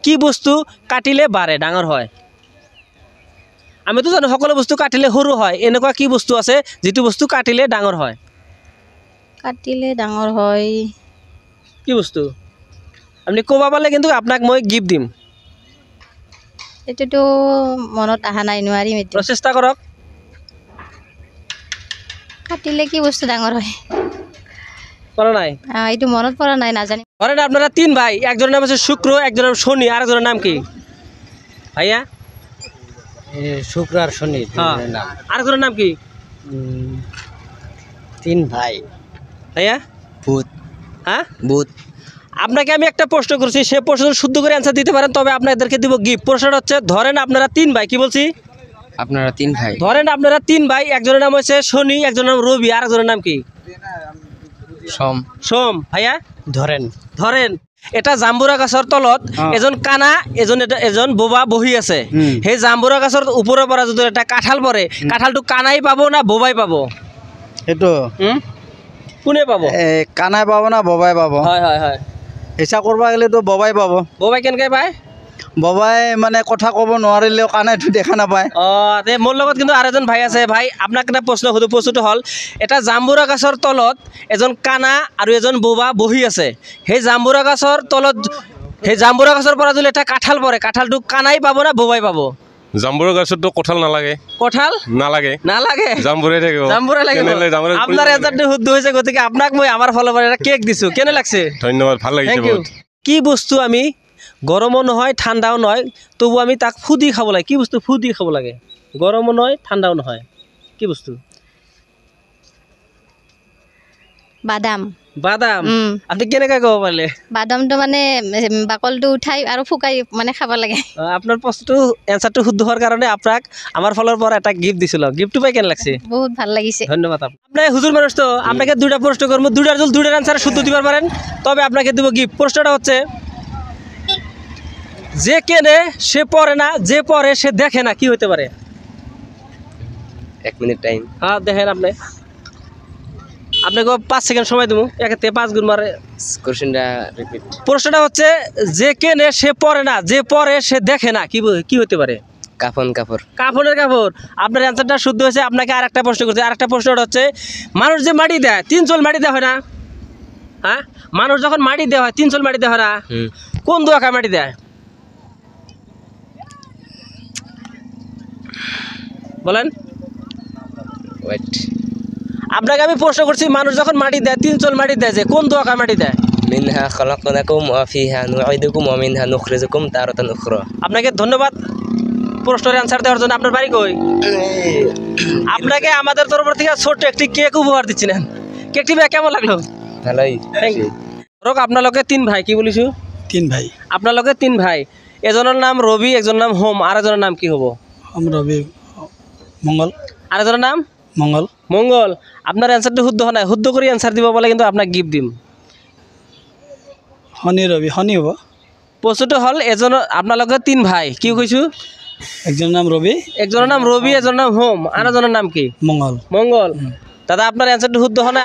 কি বস্তু কাটিলে বাড়ে ডাঙৰ হয় আমি তো জানো সকলো বস্তু কাটিলে সৰু হয় এনেকুৱা কি বস্তু আছে যেটো বস্তু কাটিলে ডাঙৰ হয় কাটিলে ডাঙৰ হয় কি বস্তু আপনি কোবা পালে কিন্তু আপনাক মই গিফট দিম এটোতো মনত আহা নাই নোৱাৰিম এটো চেষ্টা কৰক কাটিলে কি বস্তু ডাঙৰ হয় পৰা নাই এইটো মনত পৰা নাই নাজানি ধরেন আপনারা তিন ভাই একজনের নাম আছে শুক্র একজনের নাম শনি আরেকজনের নাম কি ভাইয়া শুক্র আর শনি হ্যাঁ আরেকজনের নাম কি তিন ভাই ভাইয়া বুধ হ্যাঁ বুধ আপনাকে আমি একটা প্রশ্ন করছি সে প্রশ্ন শুদ্ধ করে অ্যান্সার দিতে পারেন তবে আপনাদেরকে দিব গিফট প্রশ্নটা হচ্ছে ধরেন আপনারা তিন ভাই কি বলছি আপনারা তিন ভাই ধরেন আপনারা তিন ভাই একজনের নাম হচ্ছে শনি একজনের নাম রবি আরেকজনের নাম কি সোম সোম ভাইয়া ধরেন ধরেন এটা জাম্বুরা গাছৰ তলত এজন কানা এজন বোবা বহি আছে সেই জাম্বুরা গাছৰ ওপৰৰ পৰা যদি এটা কাঁঠাল পৰে কাঁঠালটো কানাই পাব না বোবাই পাব সেইটো কোনে পাব কানাই পাব না ববাই পাব হয় হয় হয় হিচাপ কৰিব গ'লেতো ববাই পাব বোবাই কেনেকৈ পায় ববাই মানে কথা ক'ব নোৱাৰিলেও কানাইটো দেখা নাপায় তে মোৰ লগত কিন্তু আৰু এজন ভাই আছে ভাই আপোনাক এটা প্ৰশ্ন সুধো প্ৰশ্নটো হ'ল এটা জাম্বুৰা গাছৰ তলত এজন কানা আৰু এজন বোবা বহি আছে সেই জাম্বুৰা গাছৰ তলত সেই জাম্বুৰা গাছৰ পৰা যদি এটা কাঁঠাল পৰে কাঁঠালটো কানাই পাব না বোবাই পাব জাম্বুৰা গাছতো কঁঠাল নালাগে কঁঠাল নালাগে নালাগে জাম্বুৰাই থাকিব জাম্বুৰা লাগিব আপোনাৰ এজাৰটো শুদ্ধ হৈছে গতিকে আপোনাক মই আমাৰ ফালৰ পৰা এটা কেক দিছোঁ কেনে লাগছে ধন্যবাদ ভাল লাগিছে Thank you. বহুত কি বস্তু আমি গৰমো নহয় ঠাণ্ডাও নহয় তবু আমি তাক ফুদি খাব লাগে কি বস্তু ফুদি খাব লাগে গৰমো নহয় ঠাণ্ডাও নহয় কি বস্তু বাদাম বাদাম আপনি কেনেকৈ ক'ব পাৰিলে বাদামটো মানে বাকলটো উঠাই আৰু ফুকাই মানে খাব লাগে আপোনাৰ প্ৰশ্নটো এনসাৰটো শুদ্ধ হোৱাৰ কাৰণে আপোনাক আমাৰ ফালৰ পৰা এটা গিফট দিছিলোঁ গিফটটো পাই কেনে লাগছে বহুত ভাল লাগিছে ধন্যবাদ আপনি হুজুর মানুষ তো আপনাকে দুইটা প্রশ্ন করবো দুইটার আনসার শুদ্ধ দিতে পারেন তবে আপনাকে দেব গিফট প্রশ্নটা হচ্ছে যে কেনে সে পড়ে না যে পড়ে সে দেখে না কি হতে পারে 1 মিনিট টাইম হ্যাঁ দেখেন আপনি আপনাকে 5 সেকেন্ড সময় দেবো একে 5 গুণ মারে কোশ্চেনটা রিপিট প্রশ্নটা হচ্ছে যে কেনে সে পড়ে না যে পড়ে সে দেখে না কি হতে পারে কাফন কাপড় কাপড়ের কাপড় আপনার অ্যান্সারটা শুদ্ধ হয়েছে আপনাকে আরেকটা প্রশ্ন করতে আরেকটা প্রশ্নটা হচ্ছে মানুষ যে মাটি দেয় 3 চল মাটি দেওয়া হয় না হ্যাঁ মানুষ যখন মাটি দেওয়া হয় 3 চল মাটি দেওয়া হয় না কোন দোয়া মাটি দেয় বলেন ওয়েট আপনাকে আমি প্রশ্ন করছি মানুষ যখন মাটি দেয় 3 চল মাটি দেয় যে কোন দোয়া মাটি দেয় মিনহা খালাকনাকুম ওয়া ফিহা নুঈদুকুম ওয়া মিনহা নুখরিজুকুম তারাতান উখরা আপনাকে ধন্যবাদ প্রশ্নের অ্যান্সার দেওয়ার জন্য আপনার বাড়ি কই আপনাকে আমাদের তরফ থেকে ছোট্ট একটি কেক উপহার দিচ্ছি না কেকটি কেমন লাগলো ভালোই থ্যাংক ইউ রক আপনালোকে 3 ভাই কি বলিছো 3 ভাই আপনালোকে 3 ভাই এজনের নাম রবি একজনের নাম হোম আর একজনের নাম কি হবো হোম রবি মঙ্গল আর একজনের নাম মঙ্গল মঙ্গল আপনার অ্যান্সারটা শুদ্ধ হয় না শুদ্ধ করে অ্যান্সার দিব বলে কিন্তু আপনাকে গিফট দিম শনি রবি শনি হ'ব প্রশ্নটা হল এজন আপনালোকে 3 ভাই কি কইছো একজনের নাম রবি একজনের নাম রবি একজনের নাম হোম আর একজনের নাম কি মঙ্গল মঙ্গল দাদা আপনার অ্যান্সারটা শুদ্ধ হয় না